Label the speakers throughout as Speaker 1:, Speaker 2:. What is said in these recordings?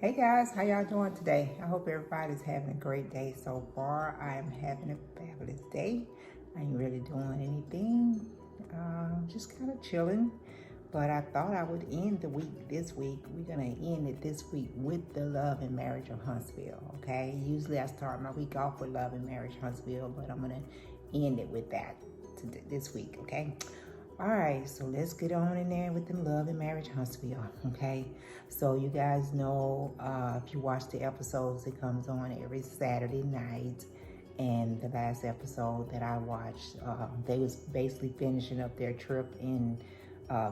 Speaker 1: Hey guys, how y'all doing today? I hope everybody's having a great day so far. I am having a fabulous day. I ain't really doing anything, just kind of chilling. But I thought I would end the week this week. We're gonna end it this week with the Love and Marriage of Huntsville, okay? Usually I start my week off with Love and Marriage Huntsville, but I'm gonna end it with that this week, okay? All right, so let's get on in there with them Love and Marriage Huntsville, okay? So you guys know, if you watch the episodes, it comes on every Saturday night. And the last episode that I watched, they was basically finishing up their trip in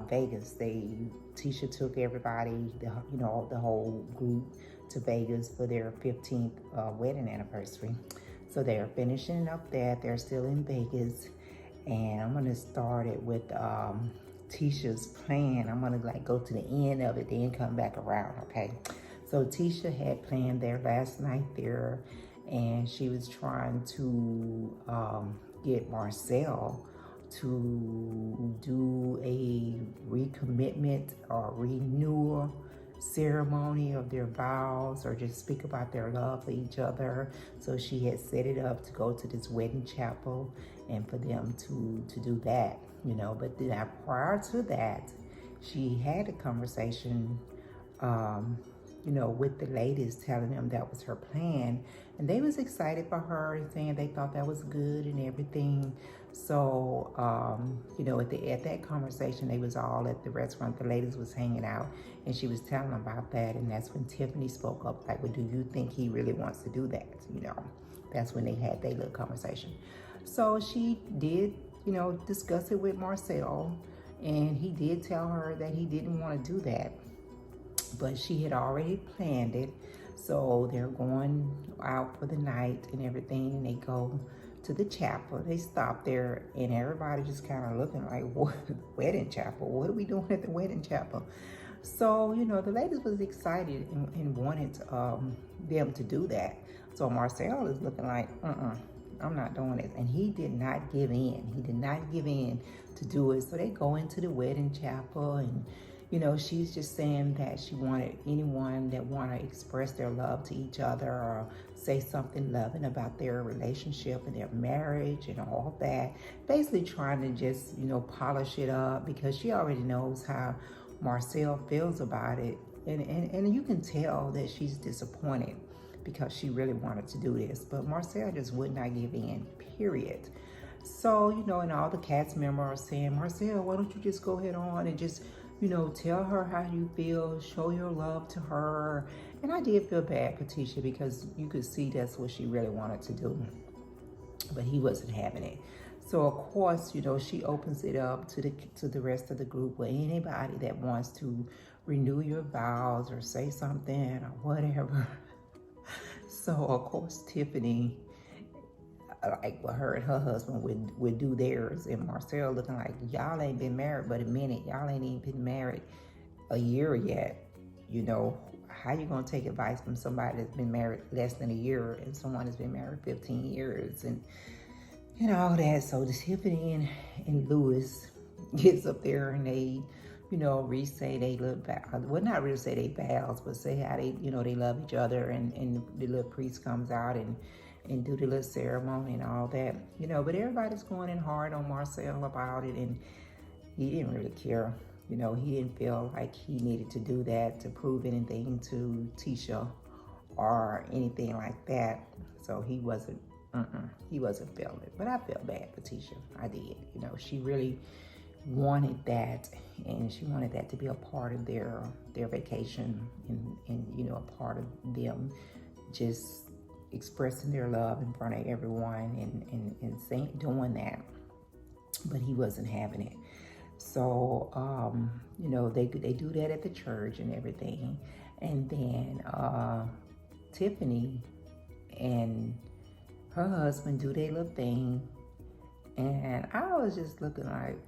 Speaker 1: Vegas. Tisha took everybody, the whole group to Vegas for their 15th wedding anniversary. So they're finishing up that. They're still in Vegas. And I'm gonna start it with Tisha's plan. I'm gonna go to the end of it, then come back around, okay? So Tisha had planned their last night there, and she was trying to get Marcel to do a recommitment or renewal ceremony of their vows, or just speak about their love for each other. So she had set it up to go to this wedding chapel and for them to do that, but then prior to that, she had a conversation with the ladies, telling them that was her plan, and they was excited for her and saying they thought that was good and everything. So at that conversation, they was all at the restaurant. The ladies was hanging out, and she was telling them about that, and that's when Tiffany spoke up, like, well, do you think he really wants to do that? That's when they had their little conversation. So she did, discuss it with Marcel, and he did tell her that he didn't want to do that, but she had already planned it. So they're going out for the night and everything, and they go to the chapel. They stop there, and everybody just kind of looking like, what, wedding chapel? What are we doing at the wedding chapel? So, the ladies was excited and wanted them to do that. So Marcel is looking like, I'm not doing this. And he did not give in. He did not give in to do it. So they go into the wedding chapel, and she's just saying that she wanted anyone that want to express their love to each other or say something loving about their relationship and their marriage and all that. Basically trying to just, polish it up, because she already knows how Marcel feels about it. And you can tell that she's disappointed, because she really wanted to do this. But Marcel just would not give in, period. So, and all the cast members are saying, Marcel, why don't you just go ahead on and just tell her how you feel, show your love to her. And I did feel bad for Tisha, because you could see that's what she really wanted to do, but he wasn't having it. So of course, she opens it up to the rest of the group, with anybody that wants to renew your vows or say something or whatever. So of course, Tiffany, her and her husband would do theirs, and Marcel looking like, y'all ain't been married but a minute. Y'all ain't even been married a year yet. How you gonna take advice from somebody that's been married less than a year, and someone that's been married 15 years, and all that. So Tiffany and Louis gets up there, and they re-say they love vows. Well, not really say they vows, but say how they they love each other, and the little priest comes out and do the little ceremony and all that, but everybody's going in hard on Marcel about it, and he didn't really care. He didn't feel like he needed to do that to prove anything to Tisha or anything like that. So he wasn't feeling it. But I felt bad for Tisha. I did. She really wanted that, and she wanted that to be a part of their vacation, and a part of them just expressing their love in front of everyone and saying, doing that. But he wasn't having it. So they do that at the church and everything, and then Tiffany and her husband do their little thing, and I was just looking like,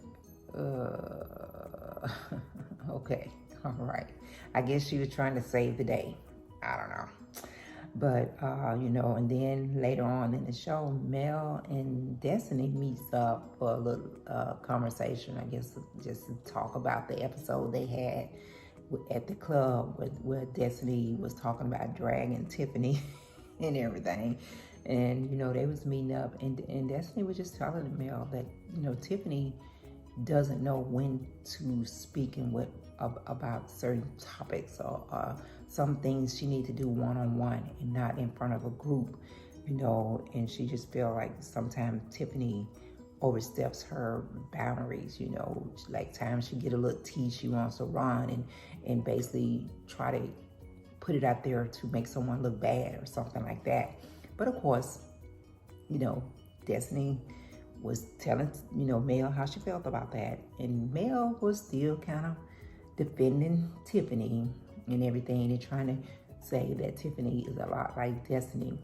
Speaker 1: okay, all right. I guess she was trying to save the day. I don't know. But, and then later on in the show, Mel and Destiny meets up for a little conversation, I guess, just to talk about the episode they had at the club where Destiny was talking about dragging Tiffany and everything. And, they was meeting up, and Destiny was just telling Mel that, Tiffany doesn't know when to speak and what about certain topics, or some things she need to do one-on-one and not in front of a group, and she just feel like sometimes Tiffany oversteps her boundaries, like times she get a little tea, she wants to run and basically try to put it out there to make someone look bad or something like that. But of course, Destiny was telling, Mel how she felt about that. And Mel was still kind of defending Tiffany and everything and trying to say that Tiffany is a lot like Destiny.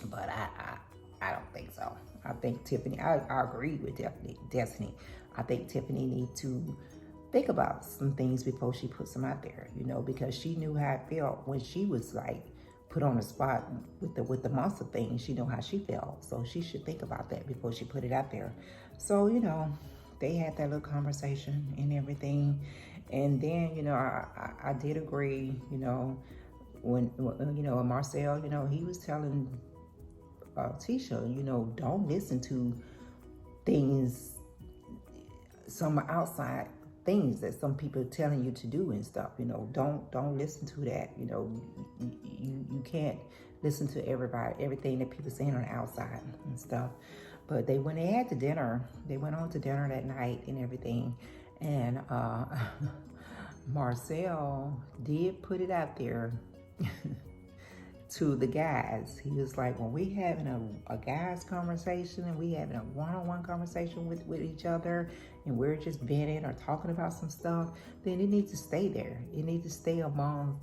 Speaker 1: But I don't think so. I think Tiffany, I agree with Destiny. I think Tiffany needs to think about some things before she puts them out there, because she knew how it felt when she was like put on the spot with the monster thing. She know how she felt. So she should think about that before she put it out there. So, they had that little conversation and everything. And then, I did agree, when Marcel, he was telling Tisha, don't listen to things, some outside things that some people are telling you to do and stuff. Don't listen to that. You can't listen to everything that people saying on the outside and stuff. But when they had the dinner, they went on to dinner that night and everything, and Marcel did put it out there to the guys. He was like, when we having a guys conversation and we having a one-on-one conversation with each other, and we're just venting or talking about some stuff, then it needs to stay there. It needs to stay among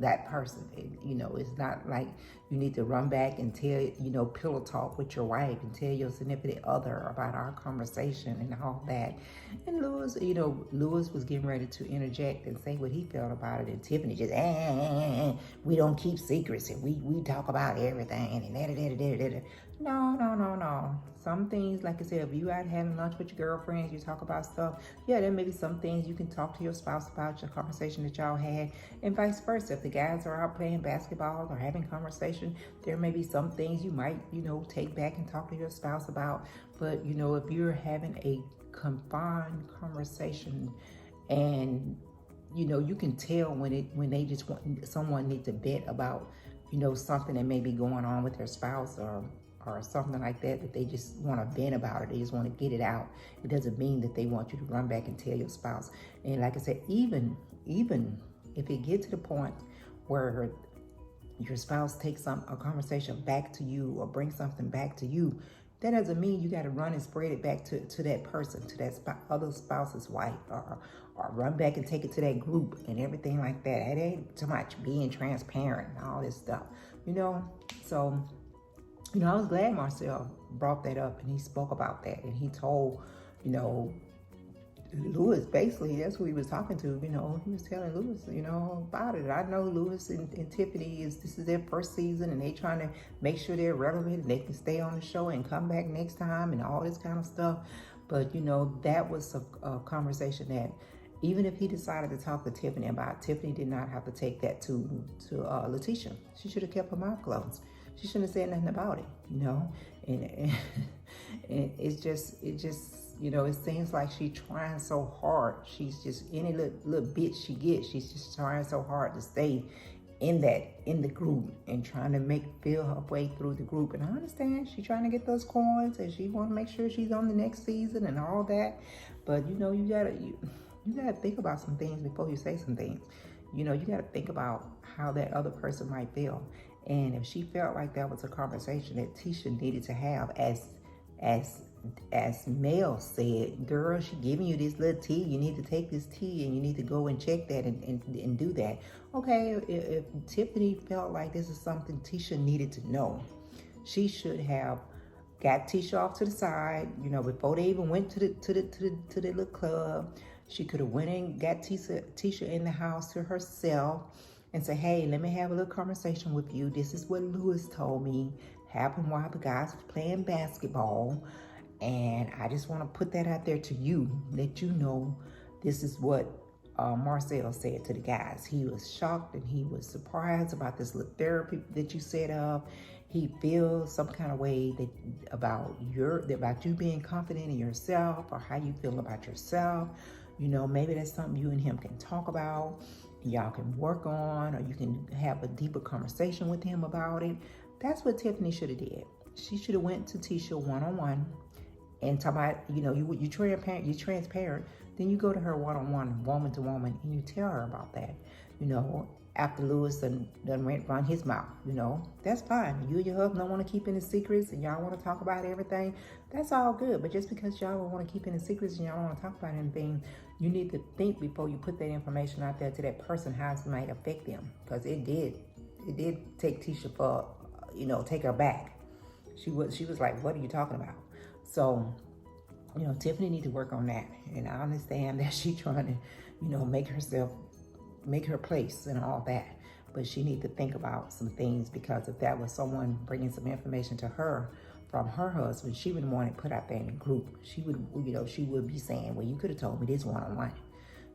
Speaker 1: that person. It's not like you need to run back and tell, pillow talk with your wife and tell your significant other about our conversation and all that. And Lewis was getting ready to interject and say what he felt about it, and Tiffany just, we don't keep secrets and we talk about everything and da-da-da-da-da-da. No. Some things, like I said, if you out having lunch with your girlfriends, you talk about stuff, there may be some things you can talk to your spouse about, your conversation that y'all had, and vice versa. If the guys are out playing basketball or having conversation, there may be some things you might, take back and talk to your spouse about. But, if you're having a confined conversation and, you can tell when they just want, someone needs to vent about, something that may be going on with their spouse or something like that they just want to vent about it. They just want to get it out. It doesn't mean that they want you to run back and tell your spouse. And like I said, even if it gets to the point where your spouse takes a conversation back to you or brings something back to you, that doesn't mean you got to run and spread it back to that person, to that other spouse's wife, or run back and take it to that group and everything like that. It ain't too much being transparent and all this stuff, So, I was glad Marcel brought that up and he spoke about that, and he told, Lewis, basically, that's who he was talking to, he was telling Lewis, about it. I know Lewis and Tiffany, this is their first season, and they trying to make sure they're relevant and they can stay on the show and come back next time and all this kind of stuff. But, that was a conversation that even if he decided to talk to Tiffany about, Tiffany did not have to take that to Letitia. She should have kept her mouth closed. She shouldn't have said nothing about it, and it's just, it seems like she's trying so hard. She's just, any little bit she gets, she's just trying so hard to stay in the group and trying to feel her way through the group. And I understand she's trying to get those coins and she want to make sure she's on the next season and all that. But, you gotta think about some things before you say some things. You gotta think about how that other person might feel. And if she felt like that was a conversation that Tisha needed to have, as Mel said, girl, she giving you this little tea. You need to take this tea and you need to go and check that and do that. Okay, if Tiffany felt like this is something Tisha needed to know, she should have got Tisha off to the side, before they even went to the little club. She could have went and got Tisha in the house to herself and say, hey, let me have a little conversation with you. This is what Lewis told me happened while the guys was playing basketball. And I just want to put that out there to you, let you know this is what Marcel said to the guys. He was shocked and he was surprised about this little therapy that you set up. He feels some kind of way about you being confident in yourself, or how you feel about yourself. Maybe that's something you and him can talk about, y'all can work on, or you can have a deeper conversation with him about it. That's what Tiffany should have did. She should have went to Tisha one-on-one and talk about, you transparent, then you go to her one-on-one, woman to woman, and you tell her about that. After Lewis done run his mouth, that's fine. You and your husband don't want to keep any secrets and y'all want to talk about everything, that's all good. But just because y'all don't want to keep any secrets and y'all don't want to talk about anything, you need to think before you put that information out there to that person how it might affect them. Because it did take Tisha for, take her back. She was like, what are you talking about? So, Tiffany need to work on that. And I understand that she's trying to, make her place and all that. But she need to think about some things, because if that was someone bringing some information to her from her husband, she wouldn't want it put out there in the group. She would, she would be saying, well, you could have told me this one-on-one.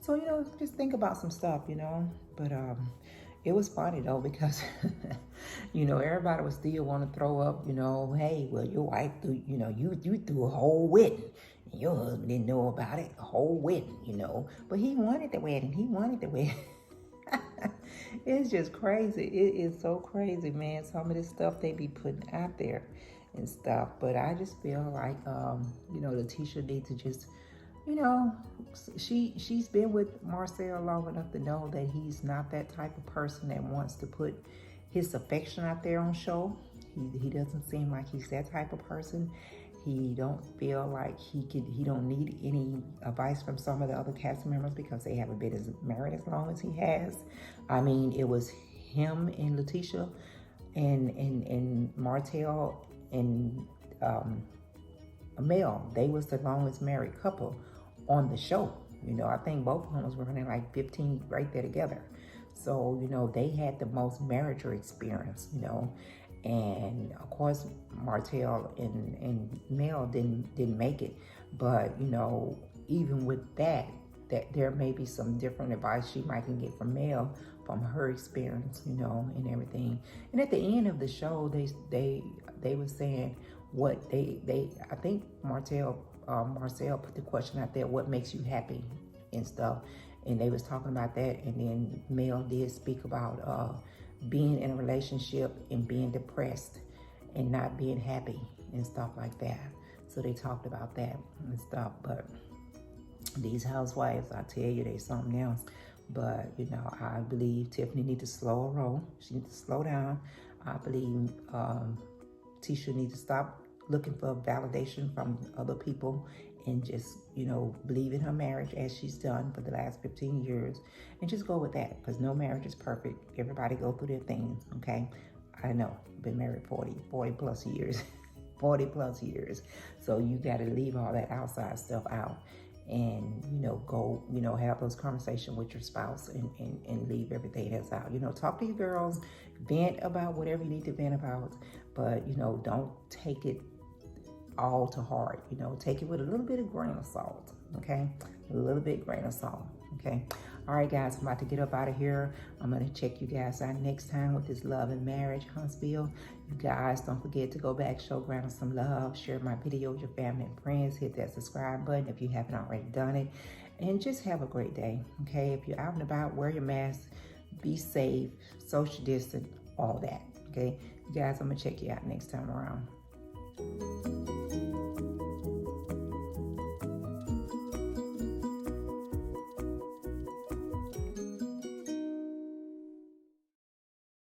Speaker 1: So, just think about some stuff, But it was funny though, because, everybody was still want to throw up, hey, well, your wife threw, you threw a whole wedding. And your husband didn't know about it, a whole wedding, But he wanted the wedding. It's just crazy. It is so crazy, man. Some of this stuff they be putting out there and stuff. But I just feel like, Letitia needs to just, she's been with Marcel long enough to know that he's not that type of person that wants to put his affection out there on show. He doesn't seem like he's that type of person. He don't feel like he don't need any advice from some of the other cast members, because they haven't been married as long as he has. I mean, it was him and Letitia and Martell and Mel. They was the longest married couple on the show. I think both of them was running like 15 right there together. So, they had the most marriage experience, And of course, Martell and Mel didn't make it. But, even with that there may be some different advice she might can get from Mel from her experience, and everything. And at the end of the show, they were saying what I think Marcel put the question out there, what makes you happy and stuff. And they was talking about that. And then Mel did speak about being in a relationship and being depressed and not being happy and stuff like that. So they talked about that and stuff. But these housewives, I tell you, they something else. But, I believe Tiffany needs to slow her roll. She needs to slow down. I believe Tisha needs to stop looking for validation from other people and just, believe in her marriage as she's done for the last 15 years and just go with that, because no marriage is perfect. Everybody go through their things, okay? I know, been married 40 plus years, 40 plus years. So you got to leave all that outside stuff out and, go, have those conversations with your spouse and leave everything else out. Talk to your girls, vent about whatever you need to vent about, but, don't take it all to heart. Take it with a little bit of grain of salt, okay? A little bit grain of salt, okay? All right, guys, I'm about to get up out of here. I'm going to check you guys out next time with this love and marriage Huntsville. You guys, don't forget to go back, show Granna some love, share my video with your family and friends, hit that subscribe button if you haven't already done it, and just have a great day, okay? If you're out and about, wear your mask, be safe, social distance, all that, okay? You guys, I'm going to check you out next time around.